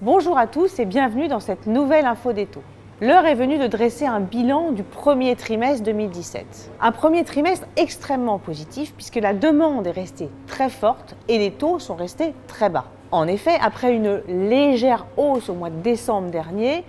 Bonjour à tous et bienvenue dans cette nouvelle info des taux. L'heure est venue de dresser un bilan du premier trimestre 2017. Un premier trimestre extrêmement positif puisque la demande est restée très forte et les taux sont restés très bas. En effet, après une légère hausse au mois de décembre dernier,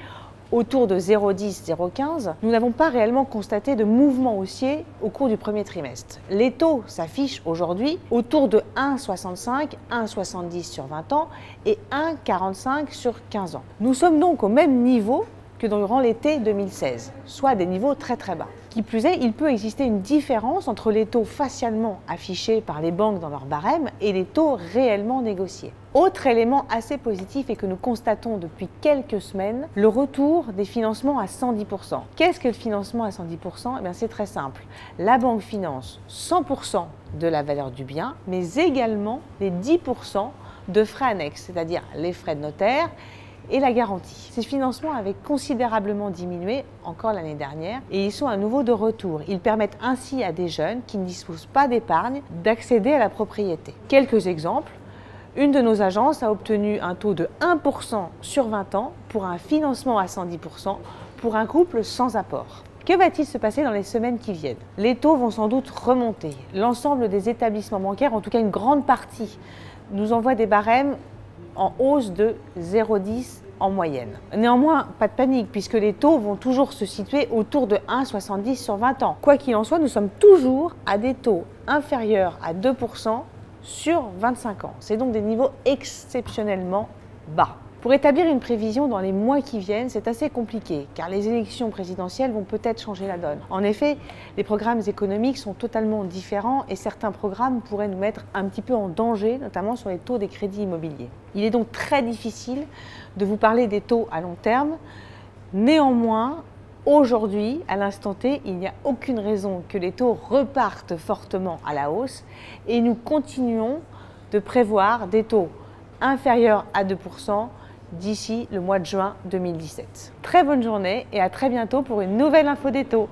autour de 0,10-0,15, nous n'avons pas réellement constaté de mouvement haussier au cours du premier trimestre. Les taux s'affichent aujourd'hui autour de 1,65, 1,70 sur 20 ans et 1,45 sur 15 ans. Nous sommes donc au même niveau que durant l'été 2016, soit des niveaux très bas. Qui plus est, il peut exister une différence entre les taux facialement affichés par les banques dans leur barème et les taux réellement négociés. Autre élément assez positif et que nous constatons depuis quelques semaines, le retour des financements à 110%. Qu'est-ce que le financement à 110%? C'est très simple. La banque finance 100% de la valeur du bien, mais également les 10% de frais annexes, c'est-à-dire les frais de notaire et la garantie. Ces financements avaient considérablement diminué encore l'année dernière et ils sont à nouveau de retour. Ils permettent ainsi à des jeunes qui ne disposent pas d'épargne d'accéder à la propriété. Quelques exemples. Une de nos agences a obtenu un taux de 1% sur 20 ans pour un financement à 110% pour un couple sans apport. Que va-t-il se passer dans les semaines qui viennent? Les taux vont sans doute remonter. L'ensemble des établissements bancaires, en tout cas une grande partie, nous envoie des barèmes en hausse de 0,10 en moyenne. Néanmoins, pas de panique puisque les taux vont toujours se situer autour de 1,70 sur 20 ans. Quoi qu'il en soit, nous sommes toujours à des taux inférieurs à 2% sur 25 ans. C'est donc des niveaux exceptionnellement bas. Pour établir une prévision dans les mois qui viennent, c'est assez compliqué car les élections présidentielles vont peut-être changer la donne. En effet, les programmes économiques sont totalement différents et certains programmes pourraient nous mettre un petit peu en danger, notamment sur les taux des crédits immobiliers. Il est donc très difficile de vous parler des taux à long terme. Néanmoins, aujourd'hui, à l'instant T, il n'y a aucune raison que les taux repartent fortement à la hausse et nous continuons de prévoir des taux inférieurs à 2% d'ici le mois de juin 2017. Très bonne journée et à très bientôt pour une nouvelle info des taux.